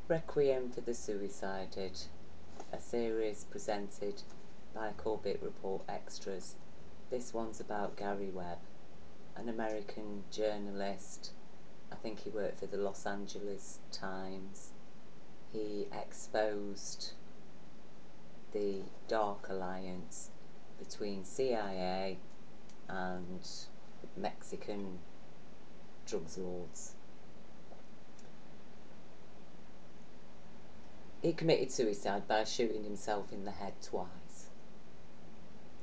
Requiem for the Suicided, a series presented by Corbett Report Extras. This one's about Gary Webb, an American journalist. I think he worked for the Los Angeles Times. He exposed the dark alliance between CIA and Mexican drugs lords. He committed suicide by shooting himself in the head twice.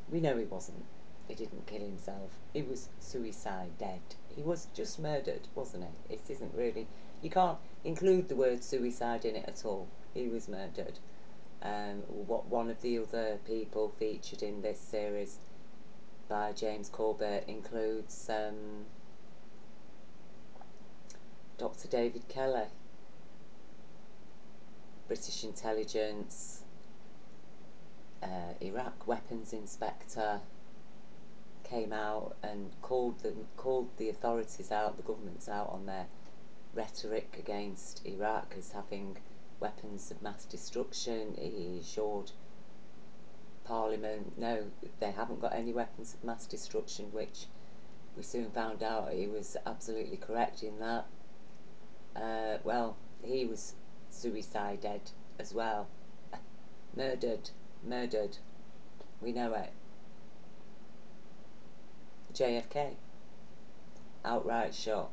We know he wasn't. He didn't kill himself. He was suicide dead. He was just murdered, wasn't he? It isn't really... You can't include the word suicide in it at all. He was murdered. One of the other people featured in this series by James Corbett includes Dr. David Kelly, British intelligence, Iraq weapons inspector, came out and called the authorities out, the governments out, on their rhetoric against Iraq as having weapons of mass destruction. He assured Parliament, no, they haven't got any weapons of mass destruction, which we soon found out he was absolutely correct in that. Well, he was suicided as well. Murdered. We know it. JFK, outright shot.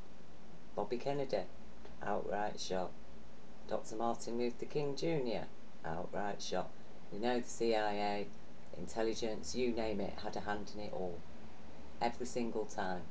Bobby Kennedy, outright shot. Dr. Martin Luther King Jr., outright shot. We know the CIA, intelligence, you name it, had a hand in it all. Every single time.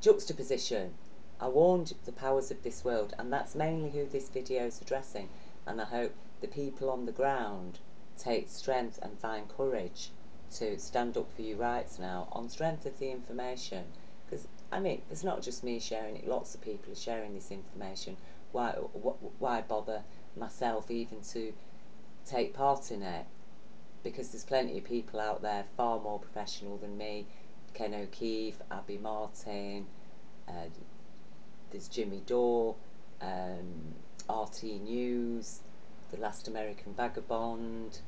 Juxtaposition. I warned the powers of this world, and that's mainly who this video is addressing, and I hope the people on the ground take strength and find courage to stand up for your rights now on strength of the information. Because, I mean, it's not just me sharing it, lots of people are sharing this information. Why bother myself even to take part in it? Because there's plenty of people out there far more professional than me. Ken O'Keefe, Abby Martin, there's Jimmy Dore, RT News, The Last American Vagabond,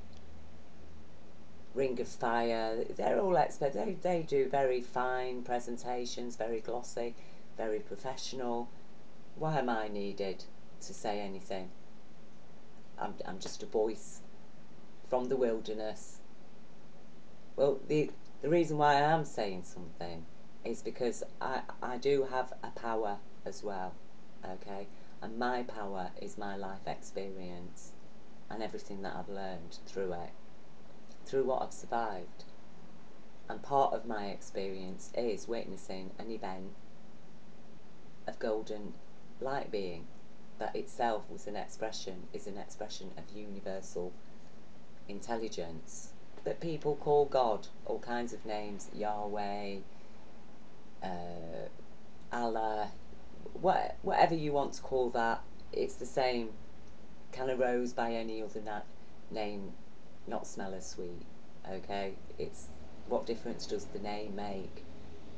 Ring of Fire. They're all experts. They do very fine presentations, very glossy, very professional. Why am I needed to say anything? I'm just a voice from the wilderness. Well, the reason why I am saying something is because I do have a power as well, okay? And my power is my life experience and everything that I've learned through it, through what I've survived. And part of my experience is witnessing an event of golden light being that itself was is an expression of universal intelligence that people call God, all kinds of names, Yahweh, Allah, whatever you want to call that. It's the same. Can a rose by any other name not smell as sweet? Okay, it's what difference does the name make?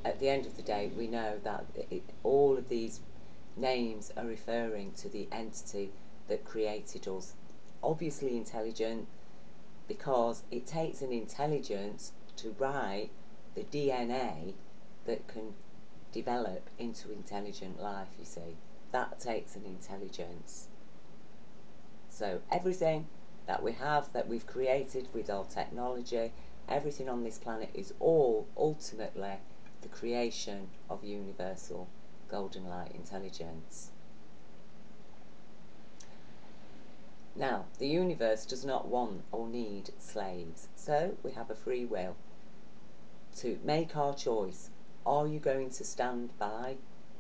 At the end of the day, we know that all of these names are referring to the entity that created us. Obviously intelligent, because it takes an intelligence to write the DNA that can develop into intelligent life, you see. That takes an intelligence. So everything that we have, that we've created with our technology, everything on this planet is all ultimately the creation of universal golden light intelligence. Now, the universe does not want or need slaves, so we have a free will to make our choice. Are you going to stand by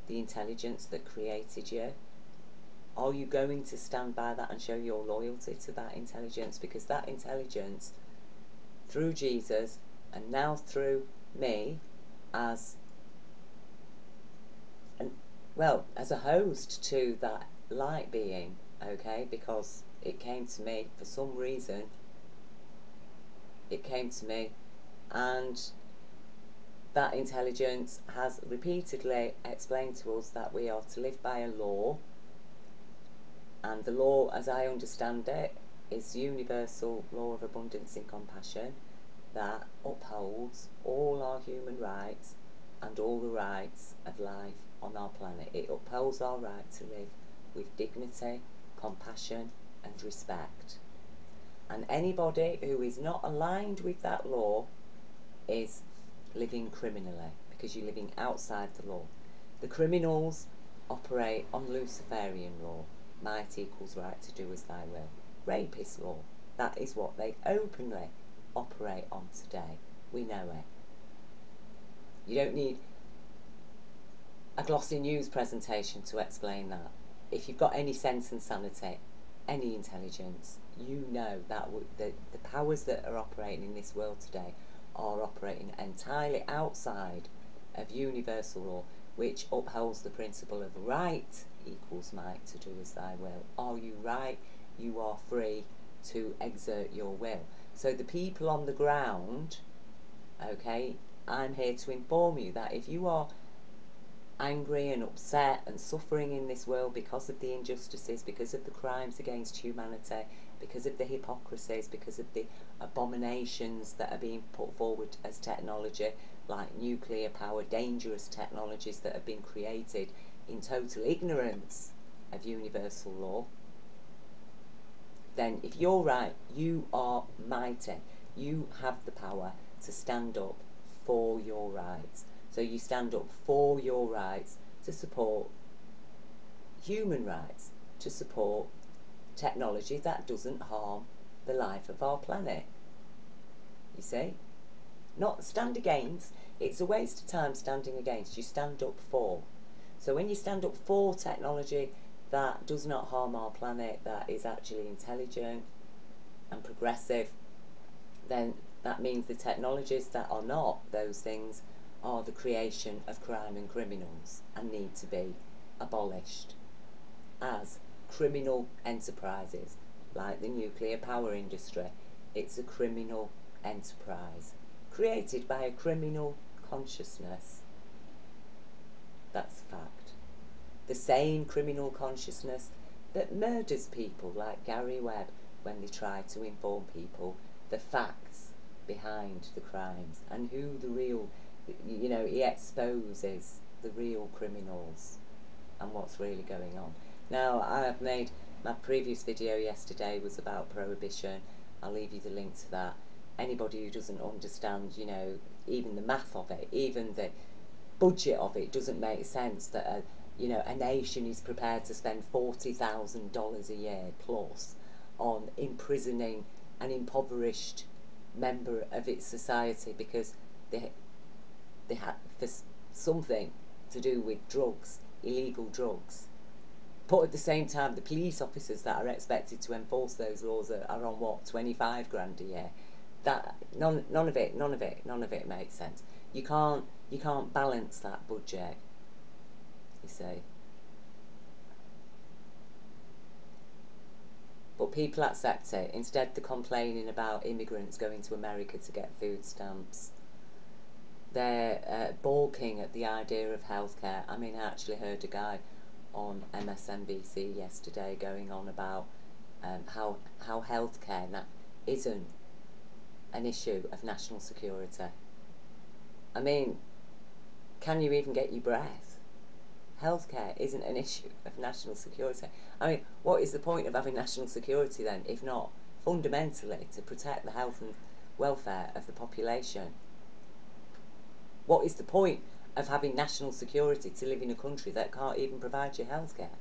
the intelligence that created you? Are you going to stand by that and show your loyalty to that intelligence? Because that intelligence, through Jesus and now through me as a host to that light being, okay, because it came to me for some reason. It came to me, and that intelligence has repeatedly explained to us that we are to live by a law, And the law, as I understand it, is universal law of abundance and compassion that upholds all our human rights and all the rights of life on our planet. It upholds our right to live with dignity, compassion and respect. And anybody who is not aligned with that law is living criminally, because you're living outside the law. The criminals operate on Luciferian law, might equals right to do as thy will. Rapist law, that is what they openly operate on today. We know it. You don't need a glossy news presentation to explain that. If you've got any sense and sanity, any intelligence, you know that the powers that are operating in this world today are operating entirely outside of universal law, which upholds the principle of right equals might to do as thy will. Are you right? You are free to exert your will. So the people on the ground, okay, I'm here to inform you that if you are angry and upset and suffering in this world because of the injustices, because of the crimes against humanity, because of the hypocrisies, because of the abominations that are being put forward as technology, like nuclear power, dangerous technologies that have been created in total ignorance of universal law, then if you're right, you are mighty. You have the power to stand up for your rights. So you stand up for your rights to support human rights, to support technology that doesn't harm the life of our planet. You see? Not stand against. It's a waste of time standing against. You stand up for. So when you stand up for technology that does not harm our planet, that is actually intelligent and progressive, then that means the technologies that are not those things are the creation of crime and criminals and need to be abolished as criminal enterprises, like the nuclear power industry. It's a criminal enterprise created by a criminal consciousness. That's a fact. The same criminal consciousness that murders people like Gary Webb when they try to inform people the facts behind the crimes and who the real, you know, he exposes the real criminals and what's really going on. Now, I have made, my previous video yesterday was about prohibition. I'll leave you the link to that. Anybody who doesn't understand, you know, even the math of it, even the budget of it, doesn't make sense that a nation is prepared to spend $40,000 a year plus on imprisoning an impoverished member of its society because they had for something to do with drugs, illegal drugs. But at the same time, the police officers that are expected to enforce those laws are on what, 25 grand a year. That none of it makes sense. You can't balance that budget, you see. But people accept it. Instead, they're complaining about immigrants going to America to get food stamps. They're balking at the idea of healthcare. I mean, I actually heard a guy on MSNBC yesterday going on about how healthcare isn't an issue of national security. I mean, can you even get your breath? Healthcare isn't an issue of national security. I mean, what is the point of having national security then, if not fundamentally to protect the health and welfare of the population? What is the point of having national security to live in a country that can't even provide you healthcare?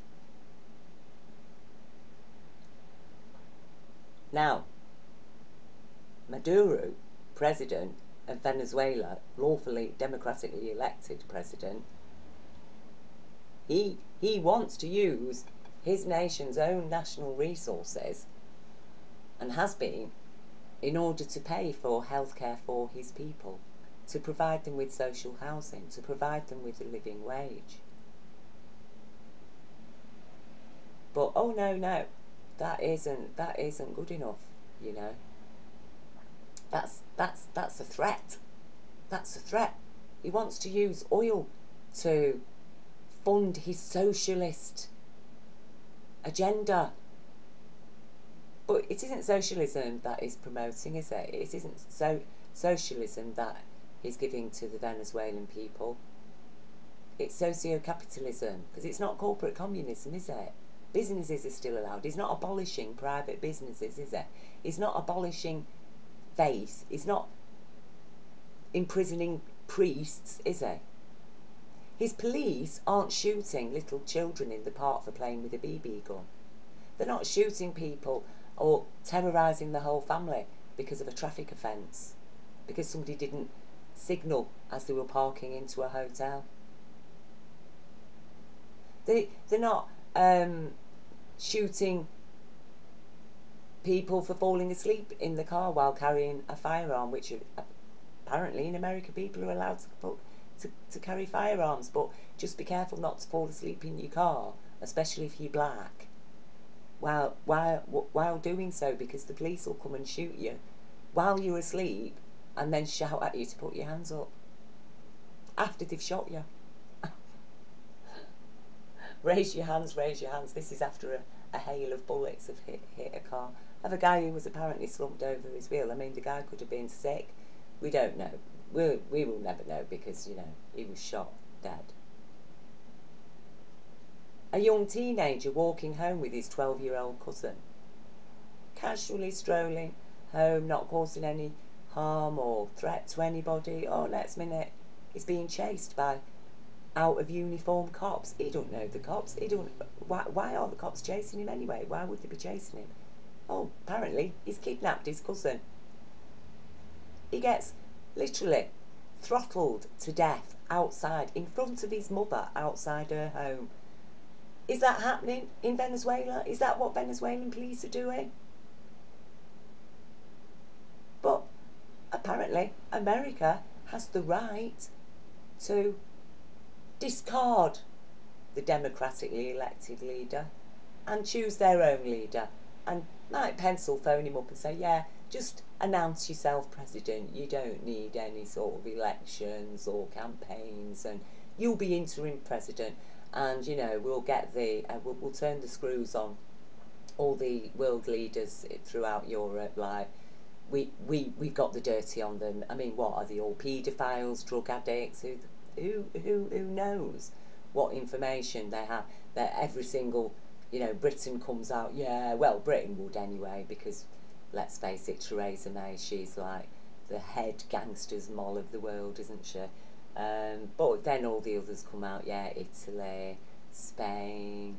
Now, Maduro, president of Venezuela, lawfully democratically elected president, he wants to use his nation's own national resources, and has been, in order to pay for healthcare for his people, to provide them with social housing, to provide them with a living wage. But oh no, that isn't good enough, you know. That's a threat. That's a threat. He wants to use oil to fund his socialist agenda. But it isn't socialism that he's promoting, is it? It isn't socialism that he's giving to the Venezuelan people. It's socio-capitalism, because it's not corporate communism, is it? Businesses are still allowed. He's not abolishing private businesses, is it? He's not abolishing faith. He's not imprisoning priests, is he? His police aren't shooting little children in the park for playing with a BB gun. They're not shooting people or terrorising the whole family because of a traffic offence, because somebody didn't signal as they were parking into a hotel. They're not shooting people for falling asleep in the car while carrying a firearm, which apparently in America people are allowed to carry firearms, but just be careful not to fall asleep in your car, especially if you're black, while doing so, because the police will come and shoot you while you're asleep and then shout at you to put your hands up after they've shot you. Raise your hands, raise your hands. This is after a hail of bullets have hit a car. Of a guy who was apparently slumped over his wheel. I mean, the guy could have been sick. We don't know. We will never know, because, you know, he was shot dead. A young teenager walking home with his 12-year-old cousin, casually strolling home, not causing any harm or threat to anybody. Oh, next minute, he's being chased by out of uniform cops. He don't know the cops. He don't. Why are the cops chasing him anyway? Why would they be chasing him? Oh, apparently he's kidnapped his cousin. He gets literally throttled to death outside, in front of his mother, outside her home. Is that happening in Venezuela? Is that what Venezuelan police are doing? But apparently America has the right to discard the democratically elected leader and choose their own leader. And Mike Pence will phone him up and say, yeah, just announce yourself president. You don't need any sort of elections or campaigns, and you'll be interim president. And, you know, we'll get we'll turn the screws on all the world leaders throughout Europe. Like, we've got the dirty on them. I mean, what are they all? Paedophiles, drug addicts? Who knows what information they have? That every single, you know, Britain comes out. Yeah, well, Britain would anyway, because let's face it, Theresa May, she's like the head gangsters moll of the world, isn't she? But then all the others come out. Yeah, Italy, Spain,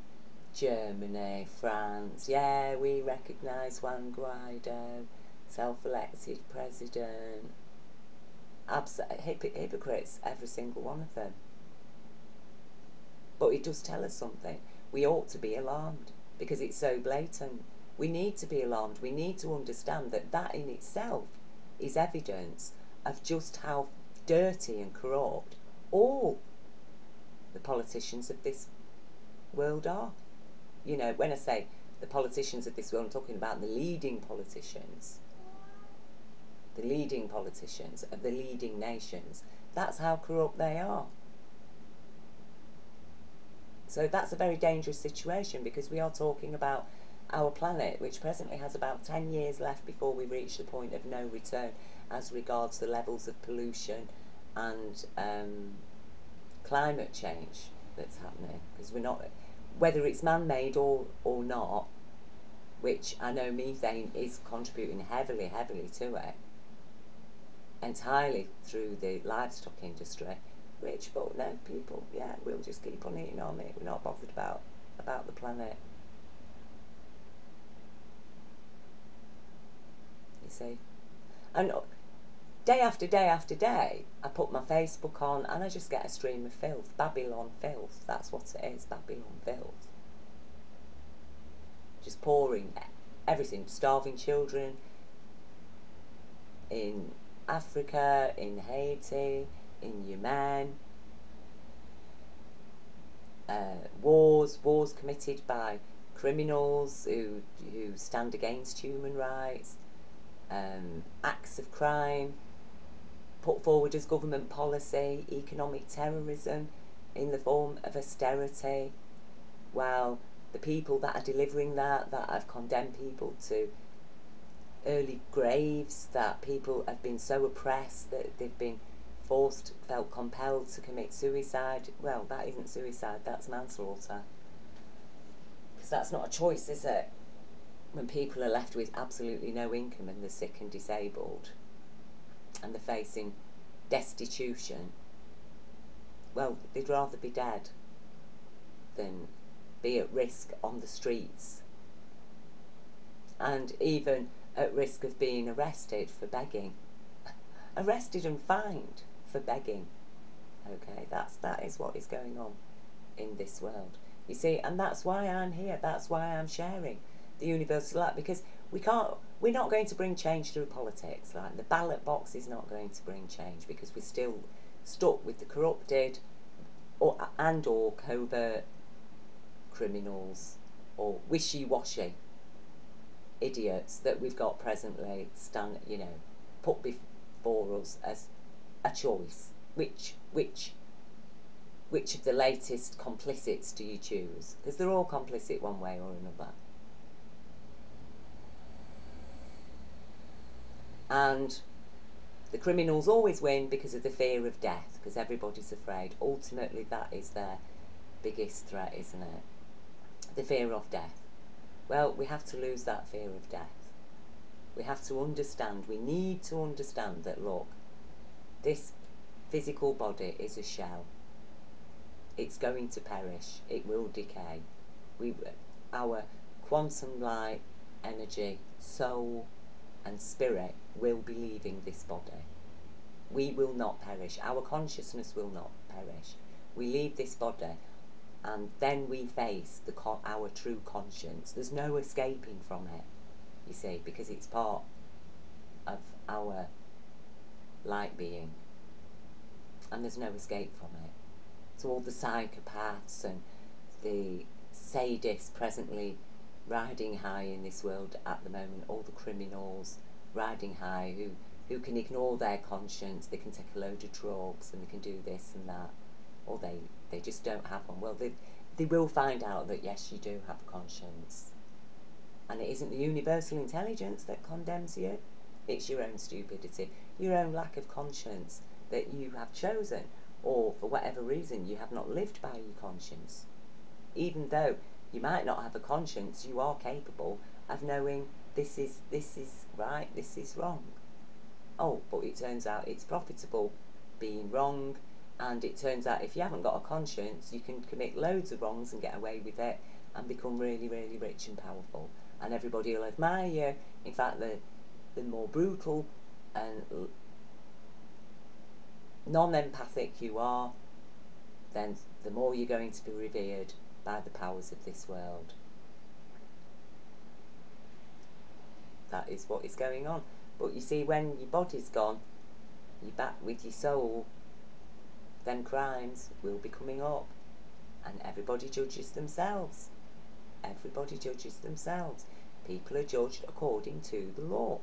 Germany, France. Yeah, we recognise Juan Guaido, self-elected president. Hypocrites, every single one of them. But it does tell us something. We ought to be alarmed, because it's so blatant. We need to be alarmed. We need to understand that that in itself is evidence of just how dirty and corrupt all the politicians of this world are. You know, when I say the politicians of this world, I'm talking about the leading politicians of the leading nations. That's how corrupt they are. So that's a very dangerous situation, because we are talking about our planet, which presently has about 10 years left before we reach the point of no return as regards the levels of pollution and climate change that's happening. Because we're not, whether it's man-made or not, which I know methane is contributing heavily to it, entirely through the livestock industry, which, but no, people, yeah, we'll just keep on eating our meat. We're not bothered about the planet. You see, and day after day after day, I put my Facebook on and I just get a stream of filth. Babylon filth. That's what it is. Babylon filth. Just pouring everything. Starving children in Africa, in Haiti, in Yemen. Wars committed by criminals who stand against human rights, acts of crime put forward as government policy, economic terrorism in the form of austerity, while the people that are delivering that have condemned people to early graves, that people have been so oppressed that they've been felt compelled to commit suicide. Well, that isn't suicide, that's manslaughter. Because that's not a choice, is it? When people are left with absolutely no income and they're sick and disabled and they're facing destitution, well, they'd rather be dead than be at risk on the streets, and even at risk of being arrested for begging. Arrested and fined for begging. Okay, that is what is going on in this world. You see, and that's why I'm here. That's why I'm sharing the universal act, because we're not going to bring change through politics. Like, the ballot box is not going to bring change, because we're still stuck with the corrupted or covert criminals or wishy-washy idiots that we've got presently put before us as a choice. Which of the latest complicits do you choose? Because they're all complicit one way or another. And the criminals always win because of the fear of death, because everybody's afraid. Ultimately, that is their biggest threat, isn't it? The fear of death. Well, we have to lose that fear of death. We have to understand, we need to understand that, look, this physical body is a shell. It's going to perish. It will decay. Our quantum light energy, soul and spirit will be leaving this body. We will not perish. Our consciousness will not perish. We leave this body, and then we face our true conscience. There's no escaping from it, you see, because it's part of our light being, and there's no escape from it. So all the psychopaths and the sadists presently riding high in this world at the moment, all the criminals riding high who can ignore their conscience, they can take a load of drugs and they can do this and that, or they just don't have one. Well, they will find out that yes, you do have a conscience, and it isn't the universal intelligence that condemns you, it's your own stupidity, your own lack of conscience that you have chosen, or for whatever reason you have not lived by your conscience. Even though you might not have a conscience, you are capable of knowing this is right, this is wrong. Oh, but it turns out it's profitable being wrong, and it turns out if you haven't got a conscience, you can commit loads of wrongs and get away with it and become really, really rich and powerful, and everybody will admire you. In fact, the more brutal and non-empathic you are, then the more you're going to be revered by the powers of this world. That is what is going on. But you see, when your body's gone, you're back with your soul, then crimes will be coming up, and everybody judges themselves. Everybody judges themselves. People are judged according to the law.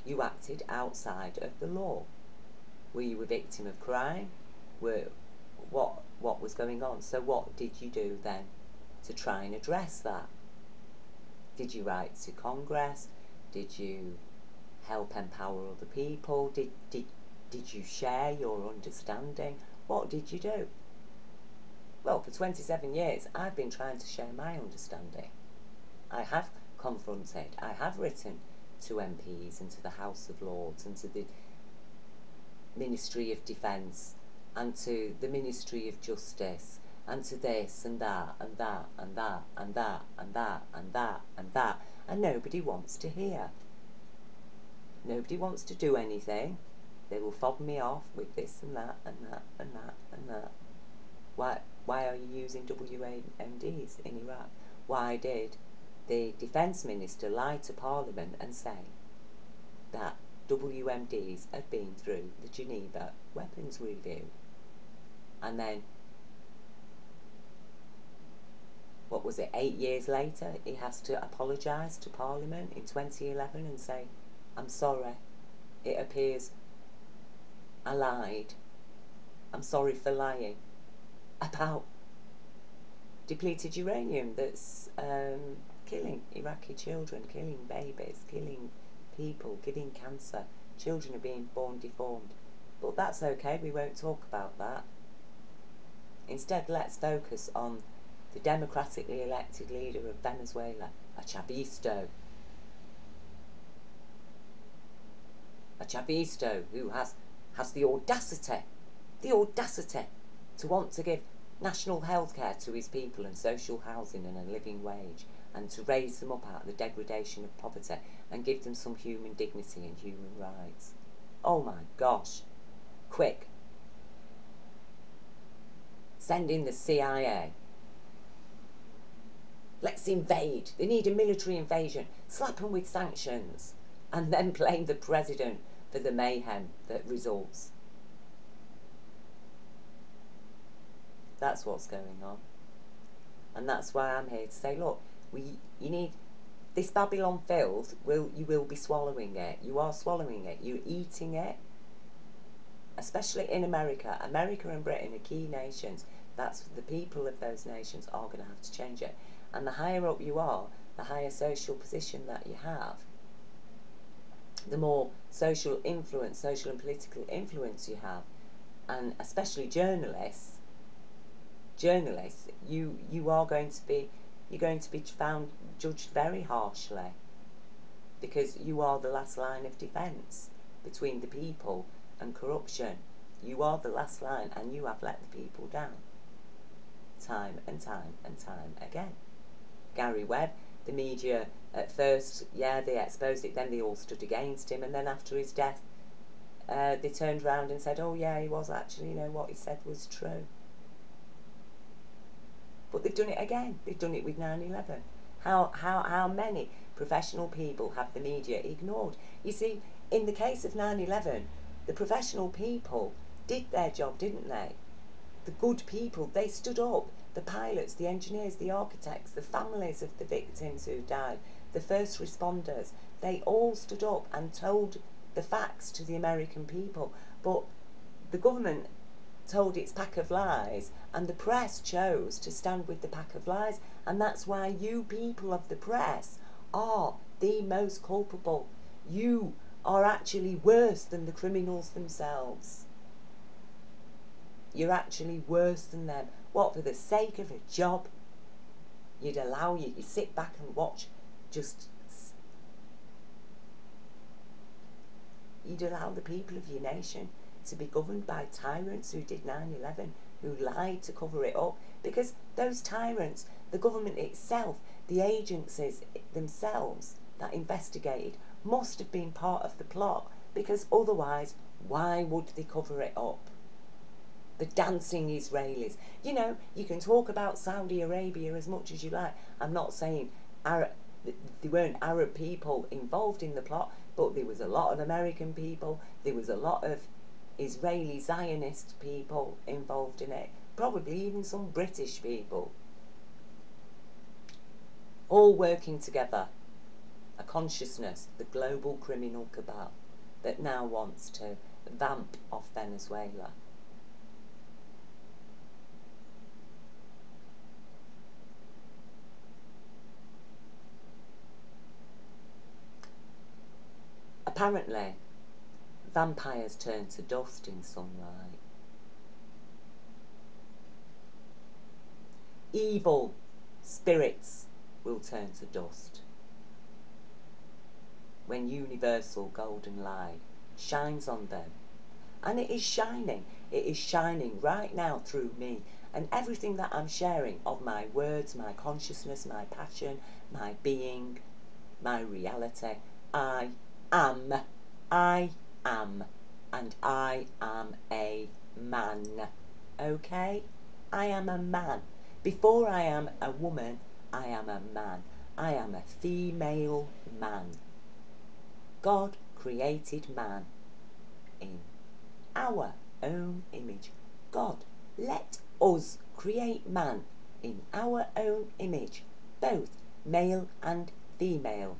You acted outside of the law. Were you a victim of crime? What was going on? So what did you do then to try and address that? Did you write to Congress? Did you help empower other people? Did you share your understanding? What did you do? Well, for 27 years, I've been trying to share my understanding. I have confronted, I have written to MPs and to the House of Lords and to the Ministry of Defence and to the Ministry of Justice and to this and that and that and that and that and that and that and that, and nobody wants to hear. Nobody wants to do anything. They will fob me off with this and that and that and that and that. Why are you using WMDs in Iraq? Why did the Defence Minister lie to Parliament and say that WMDs had been through the Geneva Weapons Review? And then, what was it, 8 years later, he has to apologise to Parliament in 2011 and say, I'm sorry, it appears I lied. I'm sorry for lying about depleted uranium that's killing Iraqi children, killing babies, killing people, giving cancer. Children are being born deformed. But that's okay, we won't talk about that. Instead, let's focus on the democratically elected leader of Venezuela, a Chavisto. A Chavisto who has the audacity to want to give national health care to his people and social housing and a living wage, and to raise them up out of the degradation of poverty and give them some human dignity and human rights. Oh my gosh. Quick. Send in the CIA. Let's invade. They need a military invasion. Slap them with sanctions. And then blame the president for the mayhem that results. That's what's going on. And that's why I'm here to say, look, you need this Babylon filth. You will be swallowing it. You are swallowing it. You're eating it. Especially in America. America and Britain are key nations. That's the people of those nations are going to have to change it. And the higher up you are, the higher social position that you have, the more social influence, social and political influence you have, and especially journalists, you are going to be, you're going to be found, judged very harshly, because you are the last line of defence between the people and corruption. You are the last line, and you have let the people down. Time and time and time again. Gary Webb, the media at first, yeah, they exposed it, then they all stood against him, and then after his death, they turned around and said, oh yeah, he was actually, you know, what he said was true. But they've done it again. They've done it with 9/11. How many professional people have the media ignored? You see, in the case of 9/11, the professional people did their job, didn't they? The good people, they stood up. The pilots, the engineers, the architects, the families of the victims who died, the first responders, they all stood up and told the facts to the American people. But the government told its pack of lies, and the press chose to stand with the pack of lies, and that's why you people of the press are the most culpable. You are actually worse than the criminals themselves. You're actually worse than them. What, for the sake of a job, you'd allow you sit back and watch, you'd allow the people of your nation to be governed by tyrants who did 9/11, who lied to cover it up, because those tyrants, the government itself, the agencies themselves that investigated, must have been part of the plot, because otherwise, why would they cover it up? The dancing Israelis. You know, you can talk about Saudi Arabia as much as you like. I'm not saying there weren't Arab people involved in the plot, but there was a lot of American people, there was a lot of Israeli Zionist people involved in it, probably even some British people, all working together. A consciousness, the global criminal cabal that now wants to vamp off Venezuela. Apparently, vampires turn to dust in sunlight. Evil spirits will turn to dust when universal golden light shines on them. And it is shining. It is shining right now through me. And everything that I'm sharing of my words, my consciousness, my passion, my being, my reality, I am. I am. And I am a man. Okay? I am a man. Before I am a woman, I am a man. I am a female man. God created man in our own image. God, let us create man in our own image, both male and female,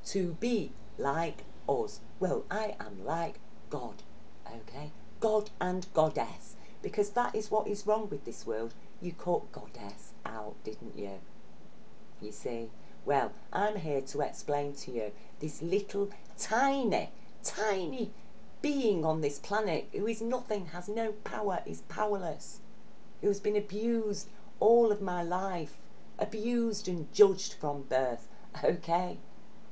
to be like us. Well, I am like God, okay? God and goddess, because that is what is wrong with this world. You cut goddess out, didn't you? You see? Well, I'm here to explain to you this little tiny, tiny being on this planet who is nothing, has no power, is powerless, who has been abused all of my life, abused and judged from birth, okay?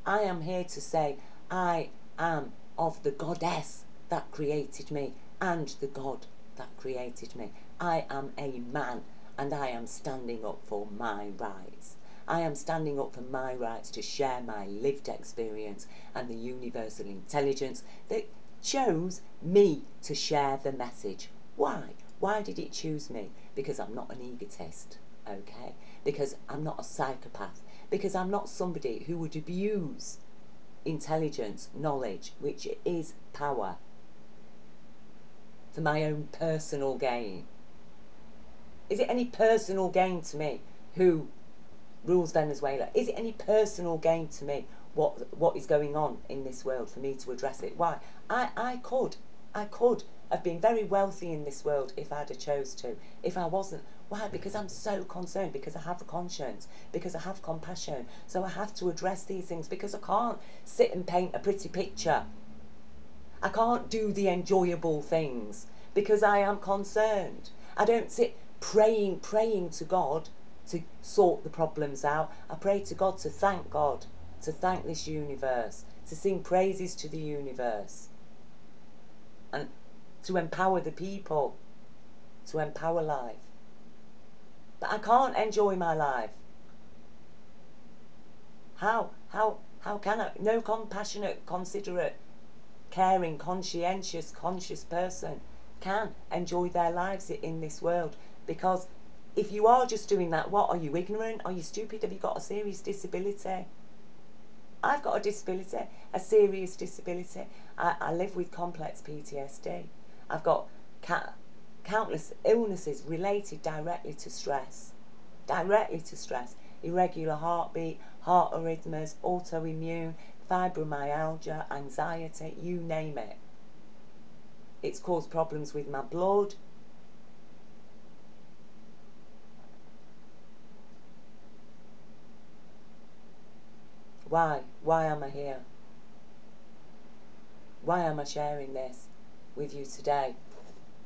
I am here to say I am of the goddess that created me and the God that created me. I am a man and I am standing up for my rights. I am standing up for my rights to share my lived experience and the universal intelligence that chose me to share the message. Why? Why did it choose me? Because I'm not an egotist, okay? Because I'm not a psychopath. Because I'm not somebody who would abuse intelligence, knowledge, which is power, for my own personal gain. Is it any personal gain to me who rules Venezuela? Is it any personal gain to me what is going on in this world for me to address it? Why? I could have been very wealthy in this world if I'd have chose to. If I wasn't, why? Because I'm so concerned, because I have a conscience, because I have compassion. So I have to address these things, because I can't sit and paint a pretty picture. I can't do the enjoyable things because I am concerned. I don't sit praying to God to sort the problems out. I pray to God, to thank this universe, to sing praises to the universe, and to empower the people, to empower life. But I can't enjoy my life. How can I? No compassionate, considerate, caring, conscientious, conscious person can enjoy their lives in this world. Because if you are just doing that, what are you, ignorant? Are you stupid? Have you got a serious disability? I've got a disability, a serious disability. I live with complex PTSD. I've got countless illnesses related directly to stress. Directly to stress. Irregular heartbeat, heart arrhythmias, autoimmune, fibromyalgia, anxiety, you name it. It's caused problems with my blood. Why? Why am I here? Why am I sharing this with you today?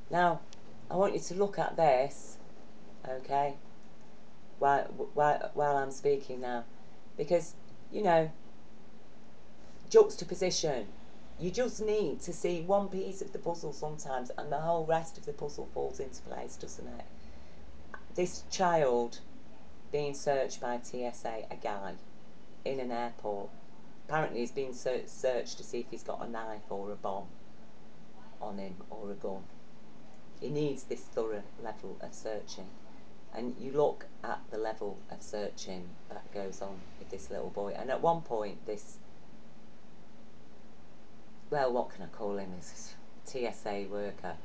Now, I want you to look at this, okay, while I'm speaking now. Because, you know, juxtaposition. You just need to see one piece of the puzzle sometimes and the whole rest of the puzzle falls into place, doesn't it? This child being searched by TSA, a guy, in an airport. Apparently he's being searched to see if he's got a knife or a bomb on him or a gun. He needs this thorough level of searching. And you look at the level of searching that goes on with this little boy. And at one point, this, well, what can I call him? This TSA worker.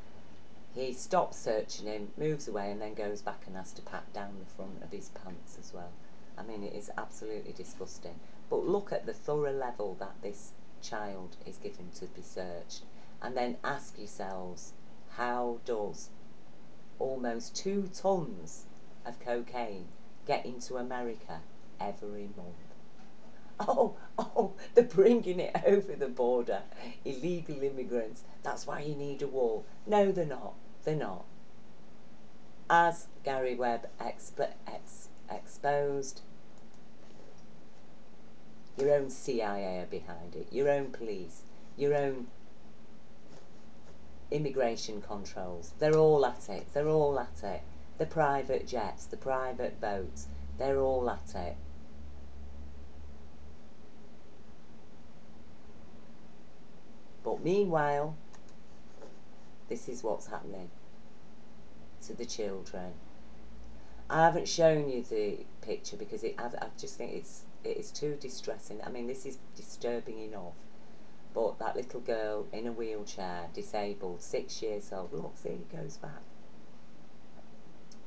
He stops searching him, moves away, and then goes back and has to pat down the front of his pants as well. I mean, it is absolutely disgusting. But look at the thorough level that this child is given to be searched. And then ask yourselves, how does almost 2 tons of cocaine get into America every month? They're bringing it over the border. Illegal immigrants. That's why you need a wall. No, they're not. They're not. As Gary Webb exposed, your own CIA are behind it, your own police, your own immigration controls. They're all at it. They're all at it. The private jets, the private boats, they're all at it. But meanwhile, this is what's happening to the children. I haven't shown you the picture because I just think it is too distressing. I mean, this is disturbing enough. But that little girl in a wheelchair, disabled, 6 years old. Look, see, it goes back.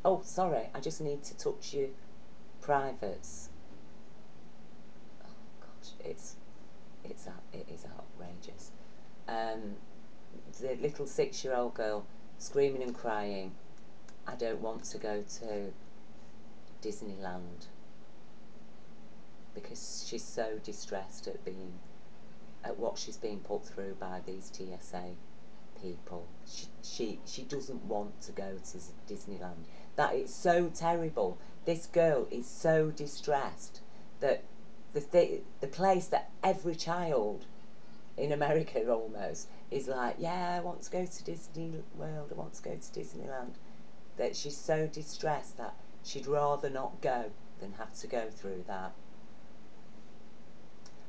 Oh, sorry, I just need to touch you privates. Oh gosh, it is outrageous. The little 6-year-old girl screaming and crying I don't want to go to Disneyland because she's so distressed at what she's being put through by these TSA people. She doesn't want to go to Disneyland. That is so terrible. This girl is so distressed that the place that every child in America almost is like, yeah, I want to go to Disney World, I want to go to Disneyland, that she's so distressed that she'd rather not go than have to go through that.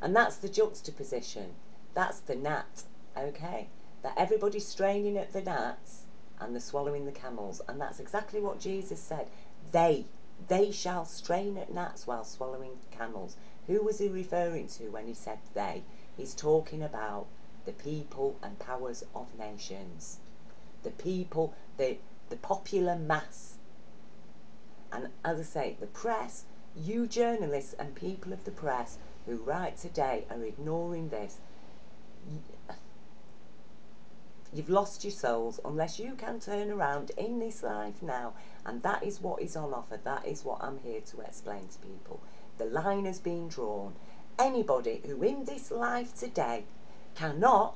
And that's the juxtaposition. That's the gnat, okay? That everybody's straining at the gnats and they're swallowing the camels. And that's exactly what Jesus said. They shall strain at gnats while swallowing camels. Who was he referring to when he said they? He's talking about the people and powers of nations. The people, the popular mass. And as I say, the press, you journalists and people of the press who write today are ignoring this. You've lost your souls unless you can turn around in this life now. And that is what is on offer. That is what I'm here to explain to people. The line has been drawn. Anybody who in this life today cannot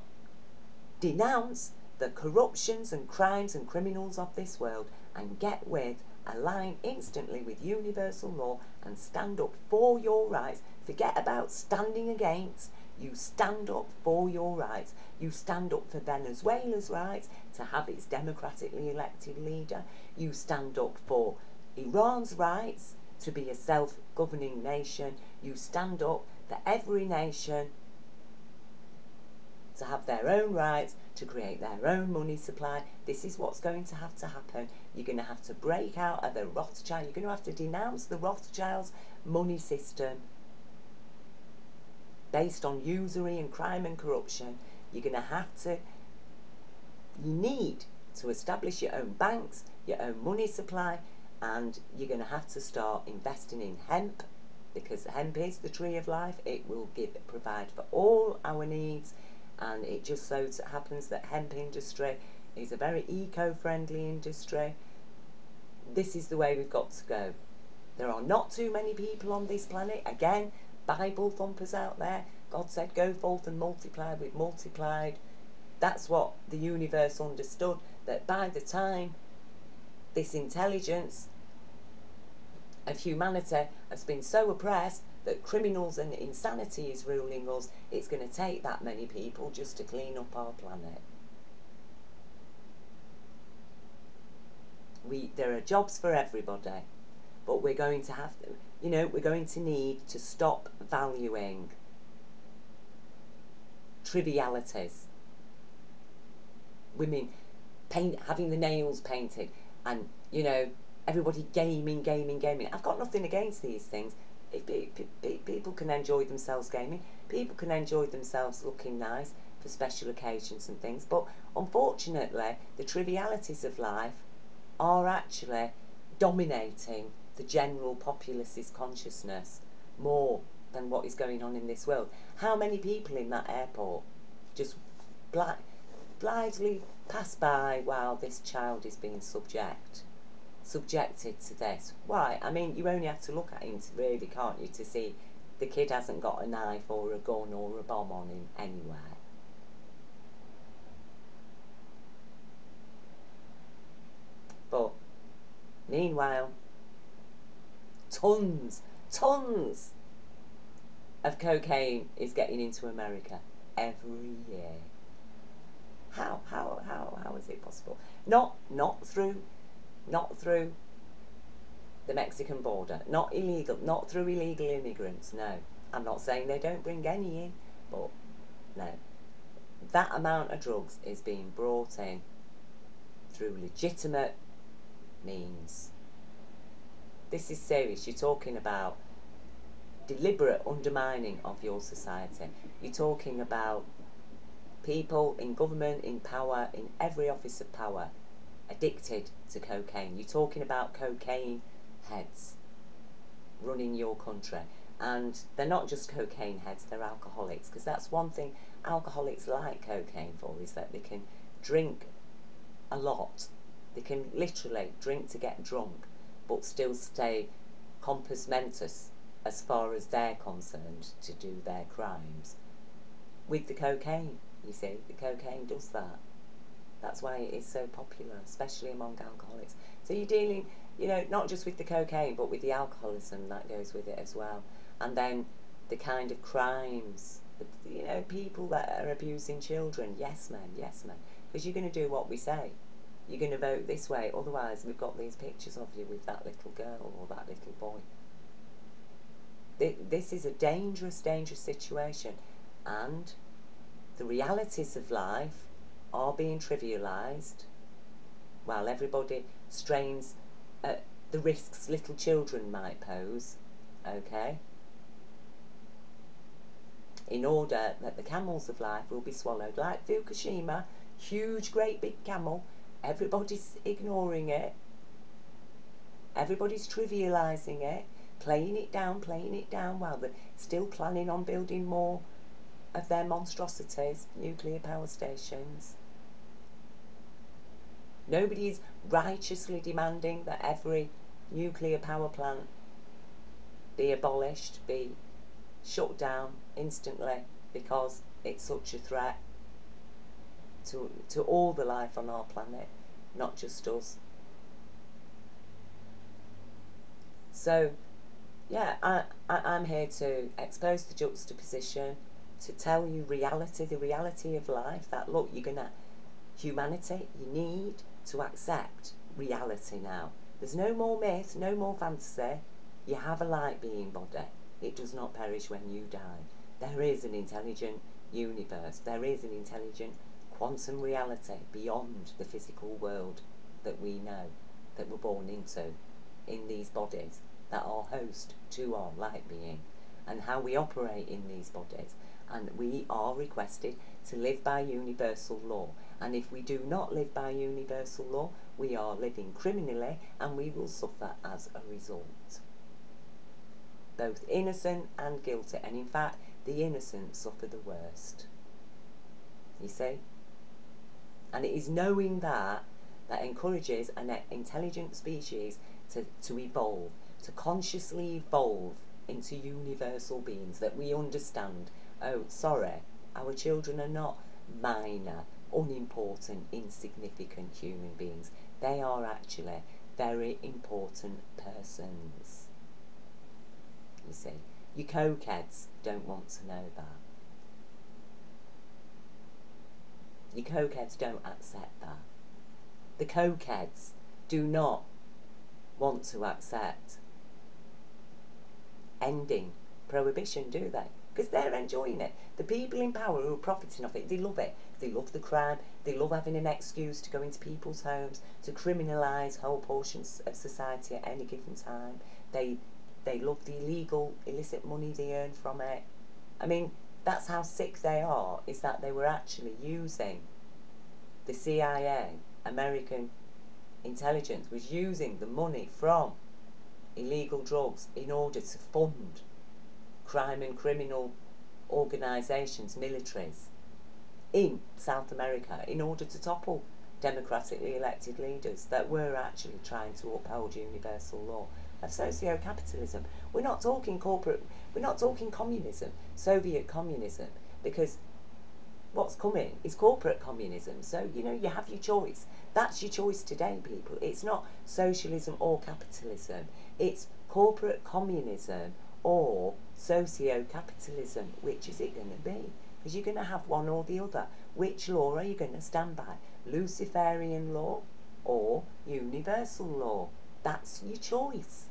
denounce the corruptions and crimes and criminals of this world and get with, align instantly with universal law and stand up for your rights. Forget about standing against. You stand up for your rights. You stand up for Venezuela's rights to have its democratically elected leader. You stand up for Iran's rights to be a self-governing nation. You stand up for every nation to have their own rights, to create their own money supply. This is what's going to happen. You're going to have to break out of the Rothschild. You're going to have to denounce the Rothschilds' money system based on usury and crime and corruption. You're going to have to, you need to establish your own banks, your own money supply, and you're going to have to start investing in hemp, because hemp is the tree of life. It will provide for all our needs, and it just so happens that hemp industry is a very eco-friendly industry. This is the way we've got to go. There are not too many people on this planet. Again, Bible thumpers out there. God said, go forth and multiply. We've multiplied. That's what the universe understood, that by the time this intelligence of humanity has been so oppressed that criminals and insanity is ruling us, it's going to take that many people just to clean up our planet. There are jobs for everybody, but we're going to have to, we're going to need to stop valuing trivialities. Women having the nails painted, and everybody gaming. I've got nothing against these things. People can enjoy themselves gaming. People can enjoy themselves looking nice for special occasions and things. But unfortunately, the trivialities of life are actually dominating the general populace's consciousness more than what is going on in this world. How many people in that airport just blithely pass by while this child is being subjected to this? Why? I mean, you only have to look at him, really, can't you, to see the kid hasn't got a knife or a gun or a bomb on him anywhere. But meanwhile, tons of cocaine is getting into America every year. How is it possible? Not through the Mexican border, not through illegal immigrants. No, I'm not saying they don't bring any in, but no, that amount of drugs is being brought in through legitimate means. This is serious. You're talking about deliberate undermining of your society. You're talking about people in government, in power, in every office of power, addicted to cocaine. You're talking about cocaine heads running your country. And they're not just cocaine heads, they're alcoholics. Because that's one thing alcoholics like cocaine for, is that they can drink a lot They can literally drink to get drunk, but still stay compos mentis as far as they're concerned to do their crimes. With the cocaine, you see, the cocaine does that. That's why it is so popular, especially among alcoholics. So you're dealing, not just with the cocaine, but with the alcoholism that goes with it as well. And then the kind of crimes, people that are abusing children, yes men, because you're going to do what we say. You're going to vote this way, otherwise we've got these pictures of you with that little girl or that little boy. This is a dangerous, dangerous situation, and the realities of life are being trivialised while everybody strains at the risks little children might pose, okay? In order that the camels of life will be swallowed. Like Fukushima, huge, great big camel, everybody's ignoring it, everybody's trivialising it, playing it down while they're still planning on building more of their monstrosities, nuclear power stations. Nobody is righteously demanding that every nuclear power plant be abolished, be shut down instantly, because it's such a threat to all the life on our planet, not just us. So, yeah, I'm here to expose the juxtaposition, to tell you reality, the reality of life, that look, humanity, you need to accept reality now. There's no more myth, no more fantasy. You have a light being body. It does not perish when you die. There is an intelligent universe. There is an intelligent quantum reality beyond the physical world that we know, that we're born into, in these bodies that are host to our light being, and how we operate in these bodies. And we are requested to live by universal law. And if we do not live by universal law, we are living criminally, and we will suffer as a result. Both innocent and guilty. And in fact, the innocent suffer the worst. You see? And it is knowing that encourages an intelligent species to evolve, to consciously evolve into universal beings, that we understand, oh, sorry, our children are not minor, unimportant, insignificant human beings. They are actually very important persons. You see, your cokeheads don't want to know that. Your cokeheads don't accept that. The cokeheads do not want to accept ending prohibition, do they? Because they're enjoying it. The people in power who are profiting off it, they love it. They love the crime. They love having an excuse to go into people's homes, to criminalise whole portions of society at any given time. They love the illegal, illicit money they earn from it. I mean, that's how sick they are, is that they were actually using the CIA, American intelligence, was using the money from illegal drugs in order to fund crime and criminal organisations, militaries in South America, in order to topple democratically elected leaders that were actually trying to uphold universal law of socio-capitalism. We're not talking communism, Soviet communism, because what's coming is corporate communism. So, you have your choice. That's your choice today, people. It's not socialism or capitalism. It's corporate communism or socio-capitalism. Which is it going to be? Because you're going to have one or the other. Which law are you going to stand by? Luciferian law or universal law? That's your choice.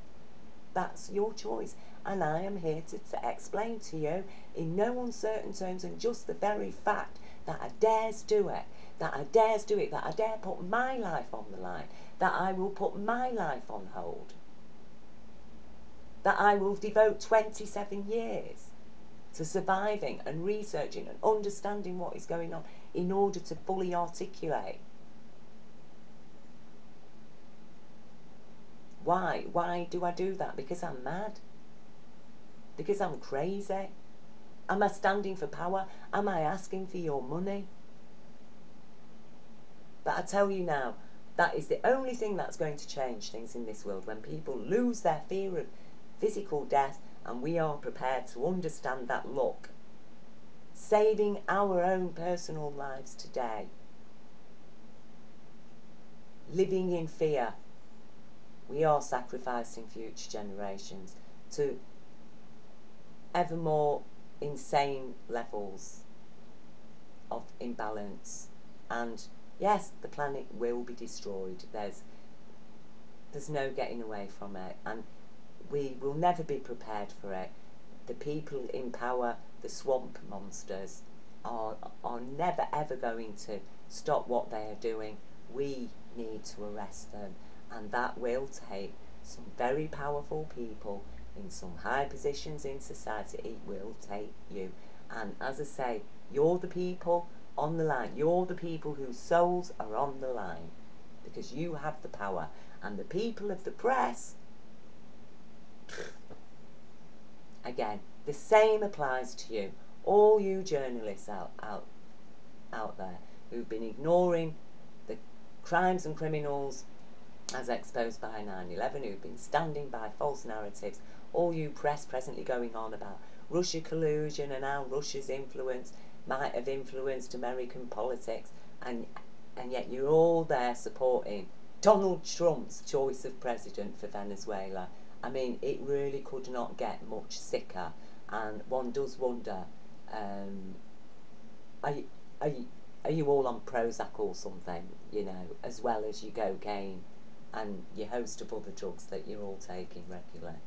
That's your choice. And I am here to explain to you in no uncertain terms, and just the very fact that I dares do it, that I dare put my life on the line, that I will put my life on hold, that I will devote 27 years to surviving and researching and understanding what is going on in order to fully articulate. Why? Why do I do that? Because I'm mad? Because I'm crazy? Am I standing for power? Am I asking for your money? But I tell you now, That is the only thing that's going to change things in this world, when people lose their fear of physical death and we are prepared to understand that, look, saving our own personal lives today, living in fear, we are sacrificing future generations to ever more insane levels of imbalance. And yes, the planet will be destroyed. There's no getting away from it, and we will never be prepared for it. The people in power, the swamp monsters, are never ever going to stop what they are doing. We need to arrest them, and that will take some very powerful people in some high positions in society. It will take you. And as I say, you're the people on the line. You're the people whose souls are on the line, because you have the power. And the people of the press, again, the same applies to you. All you journalists out there who've been ignoring the crimes and criminals as exposed by 9/11, who've been standing by false narratives, all you press presently going on about Russia collusion and how Russia's influence might have influenced American politics, and yet you're all there supporting Donald Trump's choice of president for Venezuela. I mean, it really could not get much sicker, and one does wonder, are you, are you, are you all on Prozac or something, you know, as well as your cocaine and your host of other drugs that you're all taking regularly?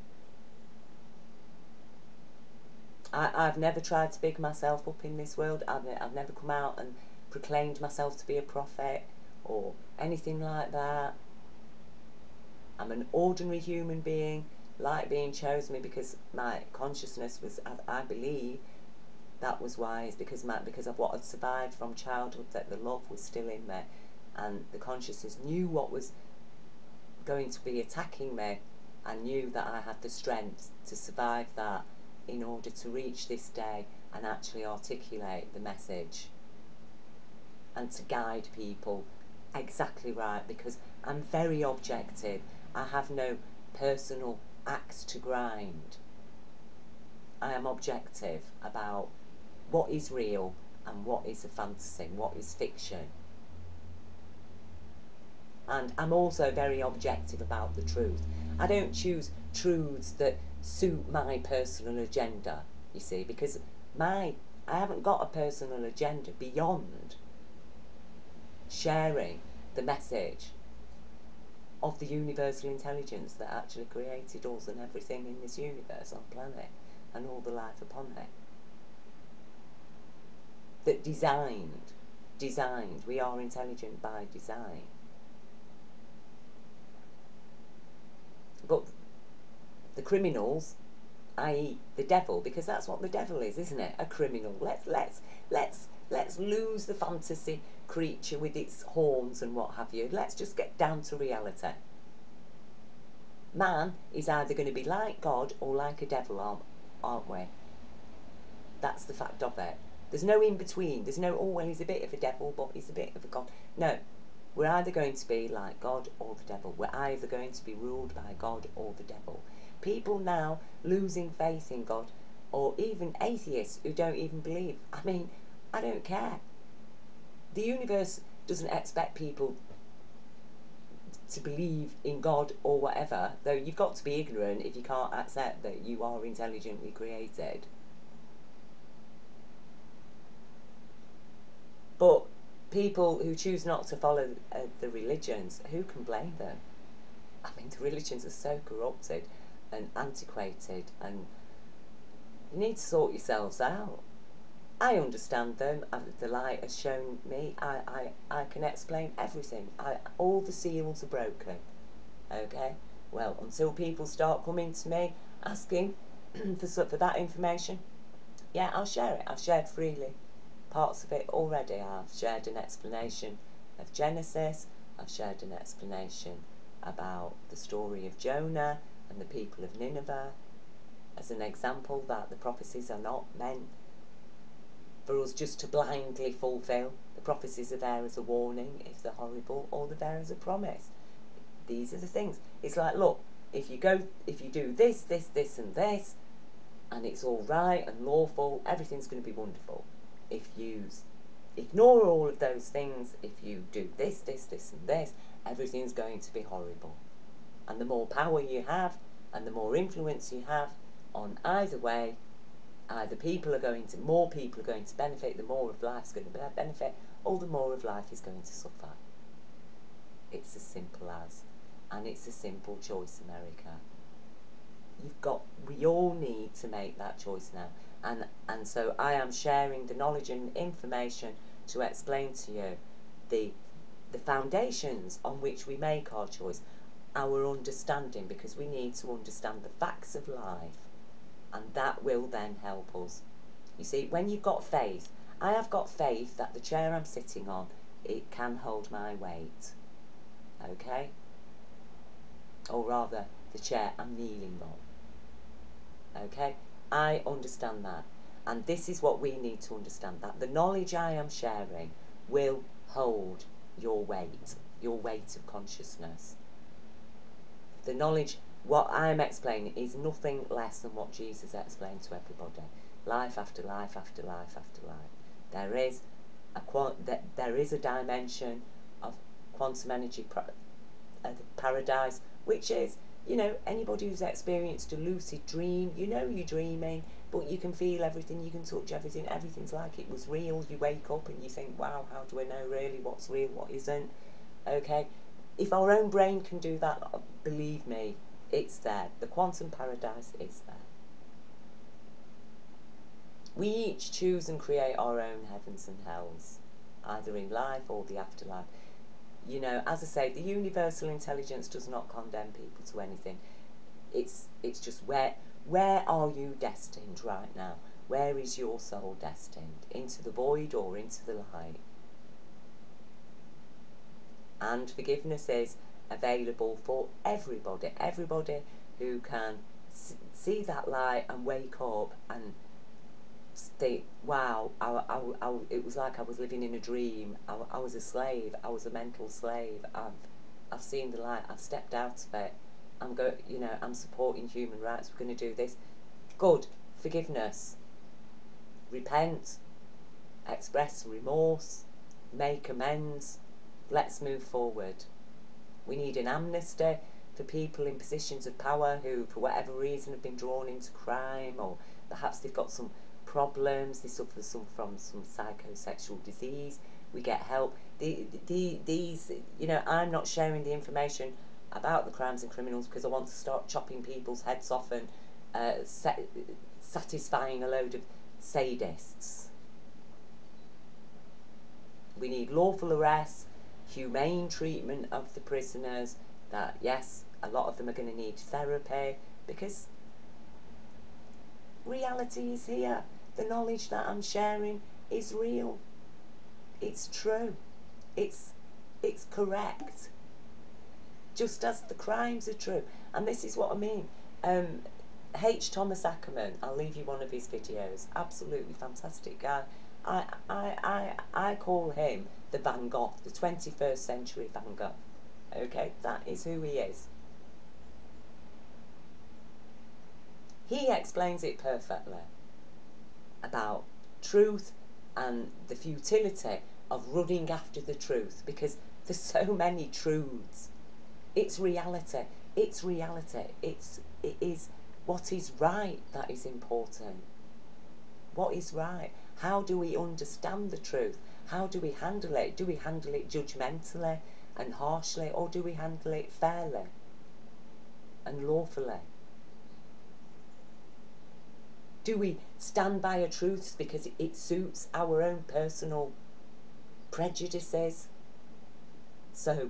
I've never tried to big myself up in this world. I've never come out and proclaimed myself to be a prophet or anything like that. I'm an ordinary human being, light being chosen me because my consciousness was, I believe, that was wise, because of what I'd survived from childhood, that the love was still in me, and the consciousness knew what was going to be attacking me, and knew that I had the strength to survive that in order to reach this day and actually articulate the message and to guide people exactly right, because I'm very objective. I have no personal axe to grind. I am objective about what is real and what is a fantasy, what is fiction. And I'm also very objective about the truth. I don't choose truths that suit my personal agenda, you see, because I haven't got a personal agenda beyond sharing the message of the universal intelligence that actually created us and everything in this universe, our planet, and all the life upon it. That designed, we are intelligent by design. But the criminals, i.e. the devil, because that's what the devil is, isn't it? A criminal. Let's lose the fantasy creature with its horns and what have you. Let's just get down to reality. Man is either going to be like God or like a devil, aren't we? That's the fact of it. There's no in between. There's no, oh, well, he's a bit of a devil, but he's a bit of a God. No, we're either going to be like God or the devil. We're either going to be ruled by God or the devil. People now losing faith in God, or even atheists who don't even believe. I mean, I don't care. The universe doesn't expect people to believe in God or whatever, though you've got to be ignorant if you can't accept that you are intelligently created. But people who choose not to follow the religions, who can blame them? I mean, the religions are so corrupted and antiquated, and you need to sort yourselves out. I understand them, and the light has shown me. I can explain everything. All the seals are broken. Okay? Well, until people start coming to me asking for that information, yeah, I'll share it. I've shared freely parts of it already. I've shared an explanation of Genesis. I've shared an explanation about the story of Jonah and the people of Nineveh as an example that the prophecies are not meant for us just to blindly fulfil. The prophecies are there as a warning if they're horrible, or they're there as a promise. These are the things. It's like, look, if you do this, this, this, and this, and it's all right and lawful, everything's going to be wonderful. If you ignore all of those things, if you do this, this, this, and this, everything's going to be horrible. And the more power you have, and the more influence you have on either way, either more people are going to benefit, the more of life's going to benefit, or the more of life is going to suffer. It's as simple as. And it's a simple choice, America. We all need to make that choice now. And so I am sharing the knowledge and information to explain to you the foundations on which we make our choice, our understanding, because we need to understand the facts of life, and that will then help us. You see, when you've got faith, I have got faith that the chair I'm sitting on, it can hold my weight, okay? Or rather, the chair I'm kneeling on, okay? I understand that, and this is what we need to understand, that the knowledge I am sharing will hold your weight of consciousness. The knowledge, what I'm explaining, is nothing less than what Jesus explained to everybody. Life after life after life after life. There is a dimension of quantum energy paradise, which is, anybody who's experienced a lucid dream, you're dreaming, but you can feel everything, you can touch everything, everything's like it was real. You wake up and you think, wow, how do I know really what's real, what isn't? Okay, if our own brain can do that, believe me, it's there. The quantum paradise is there. We each choose and create our own heavens and hells, either in life or the afterlife. As I say, the universal intelligence does not condemn people to anything. It's just where are you destined right now? Where is your soul destined? Into the void or into the light? And forgiveness is available for everybody who can see that light and wake up and think, wow, it was like I was living in a dream. I was a slave. I was a mental slave. I've seen the light. I've stepped out of it. I'm supporting human rights. We're going to do this. Good. Forgiveness. Repent. Express remorse. Make amends. Let's move forward. We need an amnesty for people in positions of power who, for whatever reason, have been drawn into crime, or perhaps they've got some problems, they suffer from some psychosexual disease. We get help. These, I'm not sharing the information about the crimes and criminals because I want to start chopping people's heads off and satisfying a load of sadists. We need lawful arrests, humane treatment of the prisoners, that yes, a lot of them are going to need therapy, because reality is here. The knowledge that I'm sharing is real. It's true. It's correct. Just as the crimes are true. And this is what I mean. H. Thomas Ackerman, I'll leave you one of his videos. Absolutely fantastic guy. I call him the Van Gogh, the 21st century Van Gogh. Okay, that is who he is. He explains it perfectly about truth and the futility of running after the truth, because there's so many truths. It's reality. It's reality. It is what is right that is important. What is right? How do we understand the truth? How do we handle it? Do we handle it judgmentally and harshly, or do we handle it fairly and lawfully? Do we stand by a truth because it suits our own personal prejudices? So,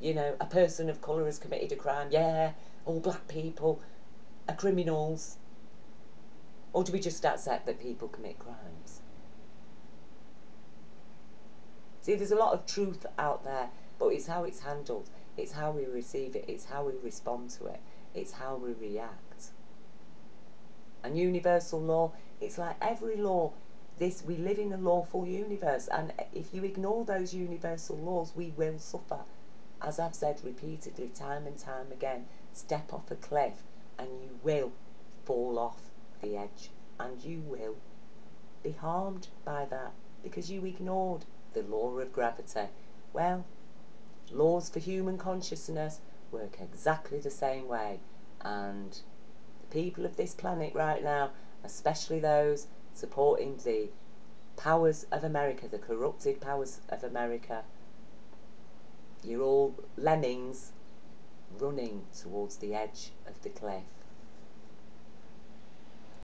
a person of colour has committed a crime. Yeah, all black people are criminals. Or do we just accept that people commit crimes? See, there's a lot of truth out there, but it's how it's handled. It's how we receive it. It's how we respond to it. It's how we react. And universal law, it's like every law We live in a lawful universe, and if you ignore those universal laws, we will suffer. As I've said repeatedly, time and time again, step off a cliff and you will fall off the edge, and you will be harmed by that because you ignored the law of gravity. Well, laws for human consciousness work exactly the same way, and the people of this planet right now, especially those supporting the powers of America, the corrupted powers of America, you're all lemmings running towards the edge of the cliff.